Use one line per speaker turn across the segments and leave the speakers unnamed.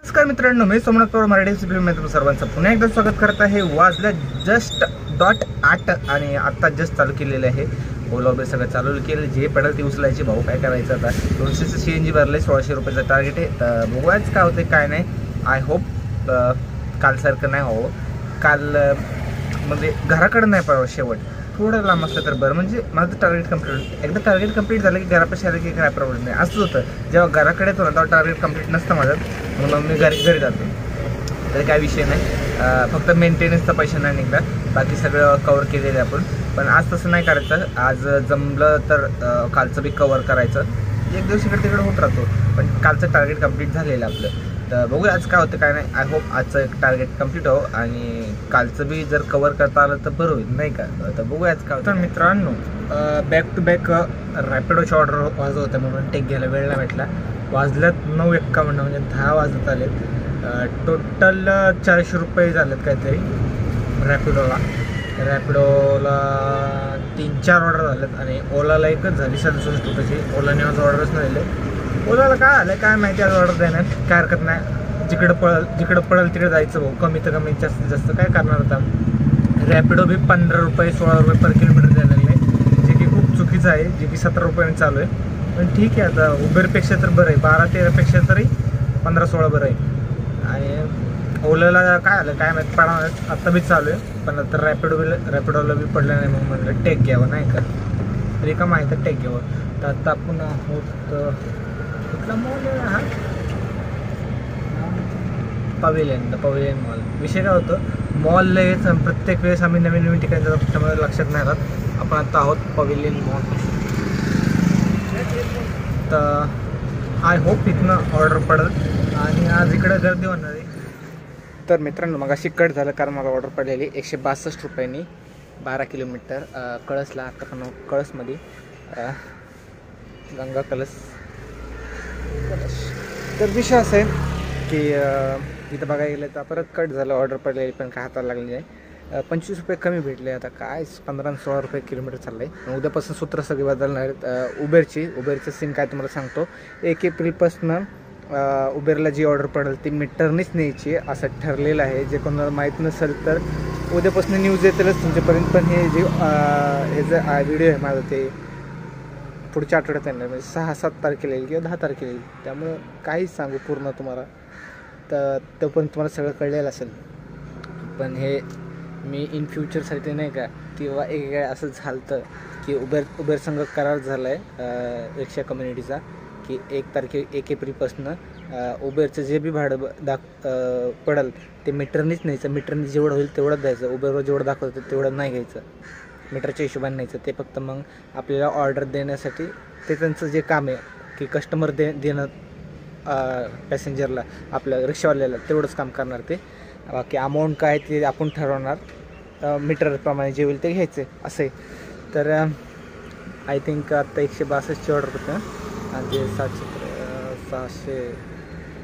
नमस्कार मित्रांनो, मी सोमनाथ पवार मराठी फिल्ममध्ये तुम्ही सर्वांचं पुन्हा एकदा स्वागत करत आहे। वाजल्या जस्ट .8 आणि आत्ता जस्ट चालू केलेले आहे। ओला उबेर सगळं चालू केलं, जे पडेल ते उचलायचे। भाऊ काय करायचं आता, 200चं CNG भरले, 1600 रुपयाचं टार्गेट आहे। बघूयाच काय होते काय नाही। आय होप कालसारखं नाही हो, काल म्हणजे घराकडे नाही पडावं, शेवट थोडं लांब असलं तर बरं, म्हणजे माझं टार्गेट कंप्लीट। एकदा टार्गेट कंप्लीट झालं की घरापाशी आलं की काय प्रॉब्लेम नाही। असंच होतं, जेव्हा घराकडे येतो ना तेव्हा टार्गेट कंप्लीट नसतं माझं, म्हणून मी घरी जातो, तर काय विषय नाही। फक्त मेंटेनन्सचा पैसा नाही निघला, बाकी सगळं कवर केलेलं आहे आपण। पण आज तसं नाही करायचं, आज जमलं तर कालचं बी कवर करायचं। एक दिवस इकडे तिकडे होत राहतो, पण कालचं टार्गेट कंप्लीट झालेलं आपलं। तर बघूया आज काय होतं काय नाही। आय होप आजचं एक टार्गेट कंप्लीट हो आणि कालचं बी जर कवर करता आलं तर बरं होईल, नाही का। तर बघूया आज काय होतं। तर मित्रांनो, बॅक टू बॅक रॅपिडोची ऑर्डर वाजत होतं, म्हणून टेक घ्यायला वेळ नाही भेटला। वाजल्यात 9:51, म्हणजे 10 वाजत आलेत। टोटल 400 रुपये झालेत काहीतरी रॅपिडोला 3-4 ऑर्डर झालेत आणि ओलाला एकच झाली 67 रुपयाची। ओलाने आज ऑर्डरच नाही दिले। ओलाला काय आलं काय माहिती, आज ऑर्डर देण्यात काय हरकत नाही। जिकडं पळल तिकडे जायचं भाऊ, कमी तर कमी जास्तीत जास्त काय करणार आता। रॅपिडो बी 15 रुपये 16 रुपये पर किलोमीटर द्यायला लागले, जे की खूप चुकीचं आहे, जे की 17 रुपयाने चालू आहे। पण ठीक आहे, आता उबेरपेक्षा तर बरं आहे, 12-13पेक्षा तरी 15-16 बरं आहे। आणि ओलाला काय आलं काय माहिती, पडणार आत्ता बी चालू आहे, पण आता रॅपिडोला बी पडलं नाही, मग म्हटलं टेक घ्यावं, नाही का, रिकाम आहे तर टेक घ्यावं। तर आता आपण आहोत कुठला मॉल आहे हा, पवेलियन मॉल। विषय काय होतं, मॉलला येत प्रत्येक वेळेस आम्ही नवीन ठिकाणी जातो, त्यामुळे लक्षात नाही राहत। आपण आता आहोत पवेलियन मॉल। तर आय होप इथनं ऑर्डर पडेल आणि आज इकडे गर्दी होणार आहे। तर मित्रांनो, मग अशी कट झालं, कारण मला ऑर्डर पडलेली 162 रुपयांनी 12 किलोमीटर कळसला। आता पण कळसमध्ये गंगा कलश। तर विषय असं आहे की इथं बघायला गेलं तर परत कट झालं, ऑर्डर पडलेली पण काय हाताला लागली नाही। 25 रुपये कमी भेटले, आता काय 15-16 रुपये किलोमीटर चाललं आहे। उद्यापासून सूत्र सगळे बदलणार आहेत। उबेरचं सीन काय तुम्हाला सांगतो, 1 एप्रिलपासून उबेरला जी ऑर्डर पडेल ती मीटरनेच न्यायची असं ठरलेलं आहे। जे कोणाला माहीत नसेल तर उद्यापासून न्यूज येतीलच तुमच्यापर्यंत। पण हे जे व्हिडिओ आहे माझं, ते पुढच्या आठवड्यात येणार, म्हणजे 6-7 तारखेला येईल किंवा 10 तारखेला येईल, त्यामुळं काहीच सांगू पूर्ण तुम्हाला, तर तोपर्यंत तुम्हाला सगळं कळलेलं असेल। पण हे मी इन फ्युचरसाठी नाही का, किंवा एक असं झालं की उबेर संघ करार झाला आहे रिक्षा कम्युनिटीचा, की 1 एप्रिलपासून उबेरचं जे बी भाडं पडेल ते मीटरनेच न्यायचं। मीटरने जेवढं होईल तेवढंच द्यायचं, उबेरवर जेवढं दाखवतं तेवढं नाही घ्यायचं, मीटरच्या हिशोबाने न्यायचं। ते फक्त मग आपल्याला ऑर्डर देण्यासाठी ते त्यांचं जे काम आहे की कस्टमर देणं पॅसेंजरला, आपल्या रिक्षावाल्याला तेवढंच काम करणार ते। बाकी अमाऊंट काय ते आपण ठरवणार, मीटरप्रमाणे जे होईल ते घ्यायचं असं आहे। तर आय थिंक आत्ता 162ची ऑर्डर होतं आणि ते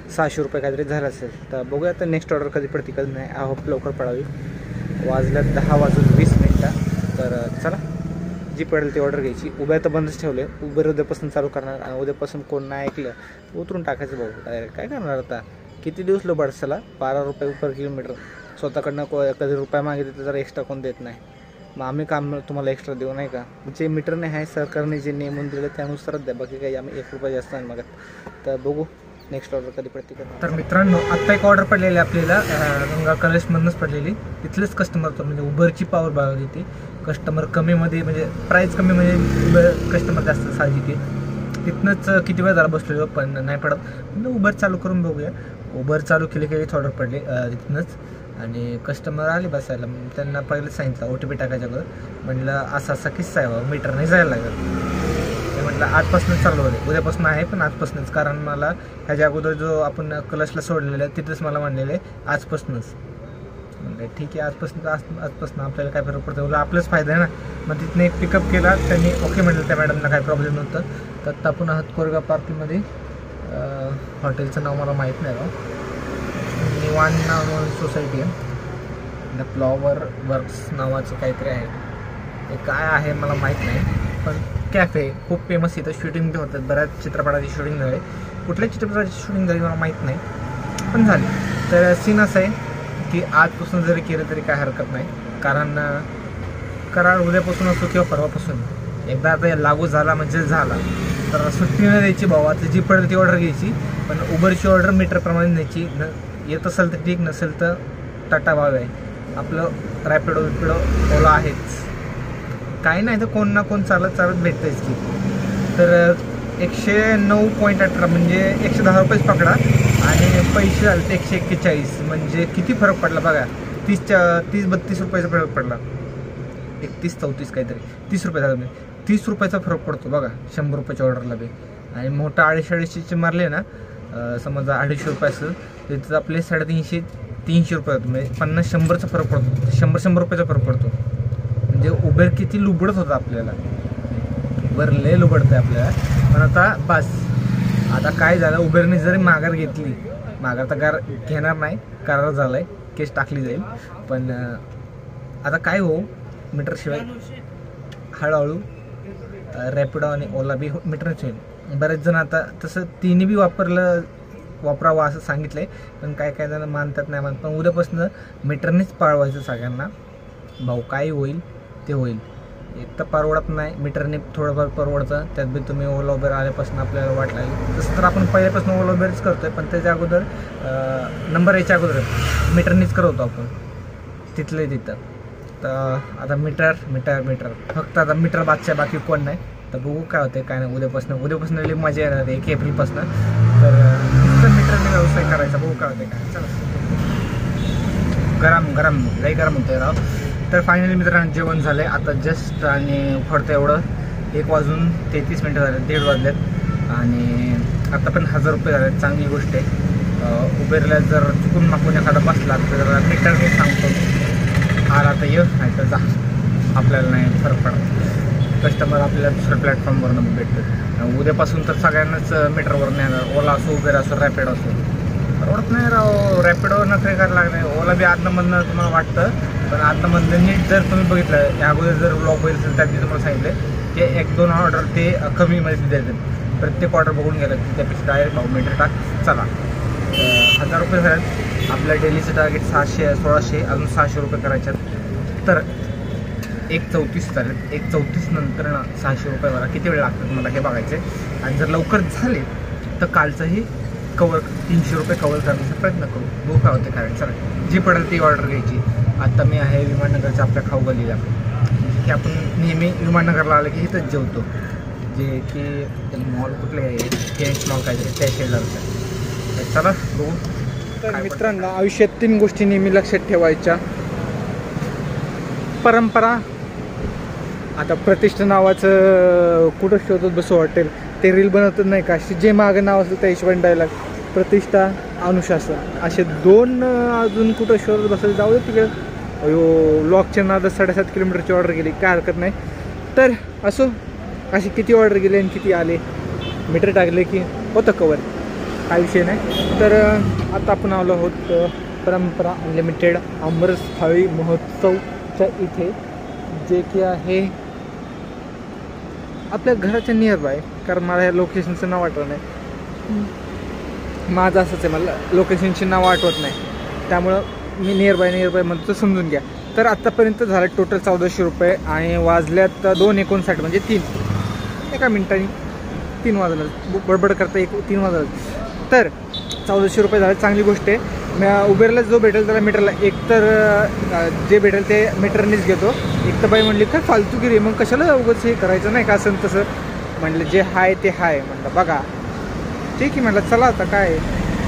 600 रुपये काहीतरी झालं असेल। तर बघूया आता नेक्स्ट ऑर्डर कधी पडते कधी नाही, आय होप लवकर पडावी। वाजल्यात 10:20। तर चला, जी पडेल ती ऑर्डर घ्यायची। उबेर तर बंदच ठेवले, उबेर उद्यापासून चालू करणार आणि उद्यापासून कोण नाही ऐकलं उतरून टाकायचं भाऊ। काय करणार आता, किती दिवस लो बडसाला 12 रुपये पर किलोमीटर। स्वतःकडनं कधी रुपये मागितले तर जरा एक्स्ट्रा कोण देत नाही, मग आम्ही काम तुम्हाला एक्स्ट्रा देऊ, नाही का। जे मीटरने आहे सरकारने जे नेमून दिलं त्यानुसारच द्या, बाकी काही आम्ही 1 रुपया जास्त नाही मागत। तर बघू नेक्स्ट ऑर्डर कधी पडते का। तर मित्रांनो, आत्ता एक ऑर्डर पडलेली आपल्याला गंगा कलशमधूनच पडलेली। इथलेच कस्टमर तो, म्हणजे उबरची पावर बघायची ती, कस्टमर कमीमध्ये म्हणजे प्राईस कमी, म्हणजे उबर कस्टमर जास्त साहजिक आहे। तिथनंच किती वेळ झाला बसलेलो पण नाही पडत, म्हणजे उबर चालू करून बघूया। उबर चालू केली ऑर्डर पडली तिथनंच आणि कस्टमर आले बसायला। त्यांना पहिलं सांगितलं OTP टाकायच्या अगोदर, म्हटलं असा किस्सा आहे बाबा, मीटर नाही जायला लागत। ते म्हटलं आजपासूनच चालू होते, उद्यापासून आहे पण आजपासूनच, कारण मला ह्याच्या अगोदर जो आपण कलशला सोडलेलं आहे तिथंच मला म्हणलेलं आहे आजपासूनच। म्हणजे ठीक आहे, आजपासून आपल्याला काय फरक पडतो, आपलाच फायदा आहे ना। मग तिथनं एक पिकअप केला त्यांनी, ओके म्हटलं त्या मॅडमला काय प्रॉब्लेम नव्हतं। तर आपण आहात कोरेगाव पार्कमध्ये, हॉटेलचं नाव मला माहीत नाही बा, निवान नाव सोसायटी आहे, द फ्लॉवर वर्क्स नावाचं काहीतरी आहे, ते काय आहे मला माहीत नाही। पण कॅफे खूप फेमस, इथं शूटिंग बी होतात, बऱ्याच चित्रपटाची शूटिंग झाली। कुठल्या चित्रपटाची शूटिंग झाली मला माहीत नाही, पण झाली. तर सीन असं आहे की आजपासून जरी केलं तरी काय हरकत नाही, कारण करार उद्यापासून असो किंवा परवापासून, एकदा आता लागू झाला म्हणजे झाला. तर सुट्टी न द्यायची भाऊ, आता जी पडेल ती ऑर्डर घ्यायची, पण उबरची ऑर्डर मीटरप्रमाणे द्यायची. येत असेल तर ठीक, नसेल तर टाटा भाव आहे आपलं. रॅपिडो ओला आहेच, काही नाही तर कोण ना कोण चालत भेटतंच की. तर 109.18 म्हणजे 110 रुपयेच पकडा, आणि पैसे झाले ते 141. म्हणजे किती फरक पडला बघा, 30-32 रुपयाचा फरक पडला. 31-34 काहीतरी, 30 रुपये झालं. 30 रुपयाचा फरक पडतो बघा 100 रुपयाच्या ऑर्डरला बी. आणि मोठा 250-250चे मारले ना, समजा 250 रुपये असेल तर तिथं आपले 350 रुपये होतो. म्हणजे 50-100चा फरक पडतो, 100 रुपयाचा फरक पडतो. म्हणजे उबेर किती लुबडत होतं आपल्याला, उबेर लय लुबडतं आहे आपल्याला. पण आता बस, आता काय झालं, उबेरने जरी माघार घेतली, माघार तर घेणार नाही, करार झाला आहे, केस टाकली जाईल. पण आता काय हो, मीटरशिवाय हळूहळू रॅपिडो आणि ओला बी मीटरच होईल. बरेच जण आता तसं तिन्ही बी वापरावं असं सांगितलं आहे, पण काय जण मानतात नाही मानत. पण उद्यापासून मीटरनेच पाळवायचं सगळ्यांना भाऊ. काय होईल ते होईल. एक तर परवडत नाही, मीटरने थोडंफार परवडतं. त्यात बी तुम्ही ओला उबेर आल्यापासून आपल्याला वाट लागली. तसं तर आपण पहिल्यापासून ओला उबेरच करतो आहे, पण त्याच्या अगोदर नंबर यायच्या अगोदर मीटरनेच करवतो आपण तिथलं तिथं. तर आता मीटर फक्त आता मीटर बादशाह, बाकी कोण नाही. तर बघू काय होते काय नाही. उद्यापासून लई मजा येणार 1 एप्रिलपासून. तर मीटरने व्यवसाय करायचा, बघू काय होते काय. चला, गरम लई गरम होतं राव. तर फायनली मित्रांनो जेवण झालं आहे आता जस्ट, आणि उखडतं एवढं 1:33 झाले, 1:30 वाजलेत. आणि आता पण 1000 रुपये झाले, चांगली गोष्ट आहे. उबेरला जर चुकून मागून एखादा बसला तर मीटरने सांगतो आला तर ये, नाही तर जा, आपल्याला नाही फरक पडत. कस्टमर आपल्याला दुसऱ्या प्लॅटफॉर्मवरनं भेटतं. उद्यापासून तर सगळ्यांनाच मीटरवर येणार, ओला असो, उबेर असो, रॅपिडो असो. परवडत नाही राव, रॅपिडो नखरे करायला लागले. ओला बी आदनमधनं तुम्हाला वाटतं, पण आदनमधनं नीट जर तुम्ही बघितलं, या अगोदर जर ब्लॉग बघितलं त्यात तुम्हाला सांगितलं की 1-2 ऑर्डर ते कमीमध्ये द्यायचं. प्रत्येक ऑर्डर बघून गेलं त्यापेक्षा डायरेक्ट भाऊ मीटर टाक चला. 1000 रुपये झाले. आपल्या डेलीचं टार्गेट 600-1600, अजून 600 रुपये करायच्यात. तर 1:34 झाले. 1:34 नंतर 600 रुपये मला किती वेळ लागतात मला हे बघायचे. आणि जर लवकर झाले तर कालचंही कवर 300 रुपये कवर करण्याचा प्रयत्न करू, बघू काय होते काय. चला, जी पडेल ती ऑर्डर घ्यायची. आता मी आहे विमाननगरच्या आपल्या खाऊ गल्लीला, की आपण नेहमी विमाननगरला आलं की इथंच जेवतो, जे की मॉल कुठले आहे, टेन्स मॉल काहीतरी त्या शेजारचं. चला बघू. तर मित्रांनो, आयुष्यात 3 गोष्टी नेहमी लक्षात ठेवायच्या. परंपरा, आता प्रतिष्ठा नावाचं कुठं शोधत बसू हॉटेल, ते रील बनवतच नाही का, जे मागं नाव असेल त्या हिशोबाने डायलॉग. प्रतिष्ठा, अनुशासन, असे 2 अजून कुठं शोधत बसायला जाऊ दे तिकडे. लॉकच्या नादात 7.5 किलोमीटरची ऑर्डर गेली, काय हरकत नाही. तर असो, अशी किती ऑर्डर गेले आणि किती आले, मीटर टाकले की होतं कवर, काय विषय नाही. तर आता आपण आलो आहोत परंपरा अनलिमिटेड आमरस थाळी महोत्सवच्या इथे, जे की आहे आपल्या घराच्या नियर बाय. कारण मला या लोकेशनचं नाव आठवत नाही, माझं असंच आहे, मला लोकेशनची नाव आठवत नाही, त्यामुळं मी नियर बाय म्हणतो, समजून घ्या. तर आत्तापर्यंत झालं टोटल 1400 रुपये, आणि वाजल्यात 2:59 म्हणजे 3 एका मिनिटांनी 3 वाजलं, बडबड करता 3 वाजलं. तर 1400 रुपये झाले, चांगली गोष्ट आहे. उबेरला जो भेटेल त्याला मीटरला, एकतर जे भेटेल ते मीटरनेच घेतो. एक तर बाई म्हणली काय फालतूगिरी, मग कशाला उगाच हे करायचं नाही का, असं तसं. म्हटलं जे हाय ते हाय, म्हटलं बघा ठीक आहे. म्हटलं चला आता काय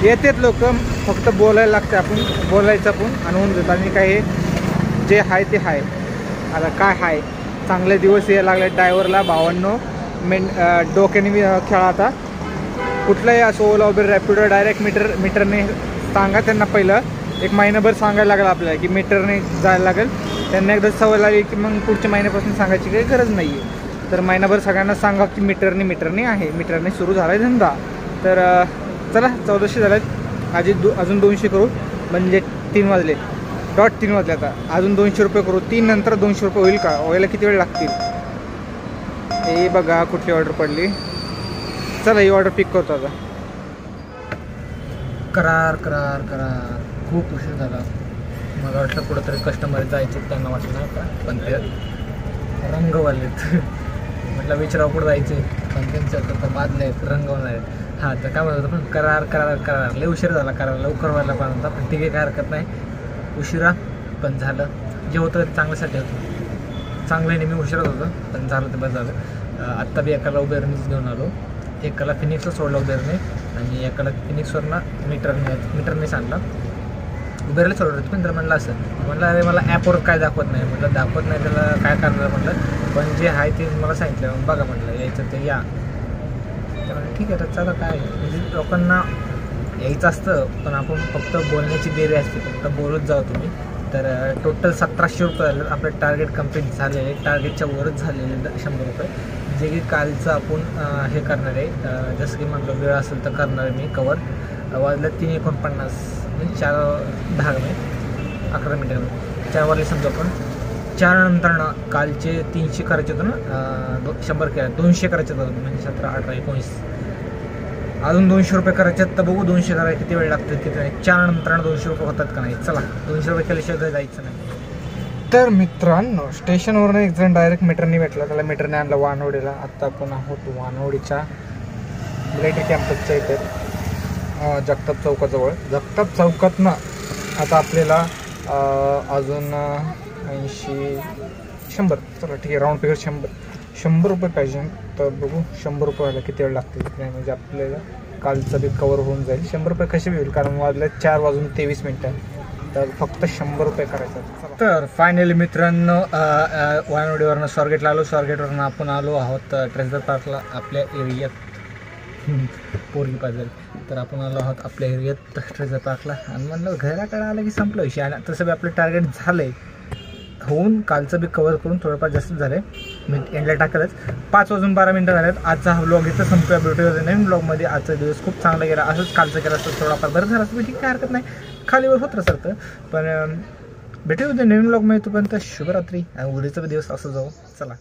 येतात लोक, फक्त बोलायला लागतं, आपण बोलायचं आपण आणि होऊन जातं. आणि काय जे हाय ते हाय. आता काय हाय, चांगले दिवस यायला लागले ड्रायव्हरला भावांनो. डोक्याने खेळा आता. कुठलाही असो, ओला उबेर रॅपिडो, डायरेक्ट मीटरने सांगा त्यांना. पहिलं 1 महिनाभर सांगायला लागलं आपल्याला की मीटरने जायला लागेल. त्यांना एकदा सवय लागली की मग पुढच्या महिन्यापासून सांगायची काही गरज नाही आहे. तर महिनाभर सगळ्यांना सांगा की मीटरने आहे, मीटरने सुरू झाला आहे धंदा. तर चला 1400 झालेत, अजून 200 करू, म्हणजे 3 वाजले, डॉट 3 वाजले. आता अजून 200 रुपये करू, 3 नंतर 200 रुपये होईल का, व्हायला किती वेळ लागतील. हे बघा कुठली ऑर्डर पडली. चला ही ऑर्डर पिक करतो आता. करार करार करार खूप उशीर झाला. मला वाटलं कुठंतरी कस्टमर जायचे, त्यांना वाटलं नाही का, पण ते रंगवालेत. म्हटलं विचारावं कुठं जायचे, पण त्यांचं तर बादले आहेत, रंगवणार आहेत. हां तर काय म्हणत होतं, पण करार करार करार लय उशीर झाला, करार लवकर व्हायला पण होता, पण ठीक आहे काय हरकत नाही. उशिरा पण झालं, जे होतं ते चांगल्यासाठी होतं. चांगलं नेहमी उशिराच होतं, पण झालं ते बस झालं. आत्ता बी एकाला उबेरनेच घेऊन आलो, एकाला फिनिक्सला सोडलं उबेरने आणि एकाला फिनिक्सवरनं मीटरनेच आणला. उबेरला सोडलं होतं, पण तर म्हणलं असं म्हणलं अरे मला ॲपवर काय दाखवत नाही, म्हटलं दाखवत नाही त्याला काय करणार म्हटलं, पण जे आहे ते मला सांगितलं बघा म्हटलं यायचं ते या. तर ठीक आहे तर चला काय म्हणजे लोकांना यायचं असतं, पण आपण फक्त बोलण्याची देरी असते, फक्त बोलत जाऊ तुम्ही. तर टोटल 1700 रुपये झाले आपलं टार्गेट कंप्लीट झालेले, टार्गेटच्या वरच झालेले 100 रुपये, जे की कालचं आपण हे करणार आहे. जसं की म्हटलं वेळ असेल तर करणार आहे मी कवर. वाजलं 3:49 म्हणजे 4:10 मिनिट 11 मिनिटं 4 वाजले समजा. आपण 4 नंतरनं कालचे 300 करायचे होतं ना, 100 केला 200 करायचे होतं, म्हणजे 17, 18, 19 अजून 200 रुपये करायचे आहेत. तर बघू 200 करायला किती वेळ लागतात किती नाही. 4 नंतर 200 रुपये होतात का नाही. चला 200 रुपये केल्याशिवाय जायचं नाही. तर मित्रांनो स्टेशनवरून एक जण डायरेक्ट मीटरने भेटला, त्याला मीटरने आणलं वानवडीला. आत्ता आपण आहोत वानवडीच्या मिलिटरी कॅम्पसच्या इथे जगताप चौकाजवळ. जगताप चौकातनं आता आपल्याला अजून 80 100 चला ठीक आहे राऊंड फिगर 100 रुपये पाहिजे. तर बघू 100 रुपये व्हायला किती वेळ लागतील नाही, म्हणजे आपल्याला कालचं बी कवर होऊन जाईल. 100 रुपये कसे होईल, कारण वाजले 4:23 तर फक्त 100 रुपये करायचं. तर फायनली मित्रांनो वानवडीवरनं स्वारगेटला आलो, स्वारगेटवरनं आपण आलो आहोत ट्रेझर पार्कला आपल्या एरियात. पोरगी पाहिजे तर आपण आलो आहोत आपल्या एरियात ट्रेझर पार्कला. आणि म्हणलं घराकडे आलं की संपलं विषय. आणि तसं बी आपलं टार्गेट झालं आहे होऊन, कालचं बी कवर करून थोडंफार जास्त झालं आहे. मी एंडला टाकलंच. 5:12 झाले आहेत. आजचा हा व्लॉग इथं संपला. भेटूया नवीन ब्लॉगमध्ये. आजचा दिवस खूप चांगला गेला, असंच कालचं केलं असतं थोडाफार बरं झालं असतं, ठीक काय हरकत नाही, खालीवर होत राहतं. पण भेटूया नवीन ब्लॉगमध्ये. तोपर्यंत शुभरात्री आणि उद्याचा दिवस असं जाऊ. चला.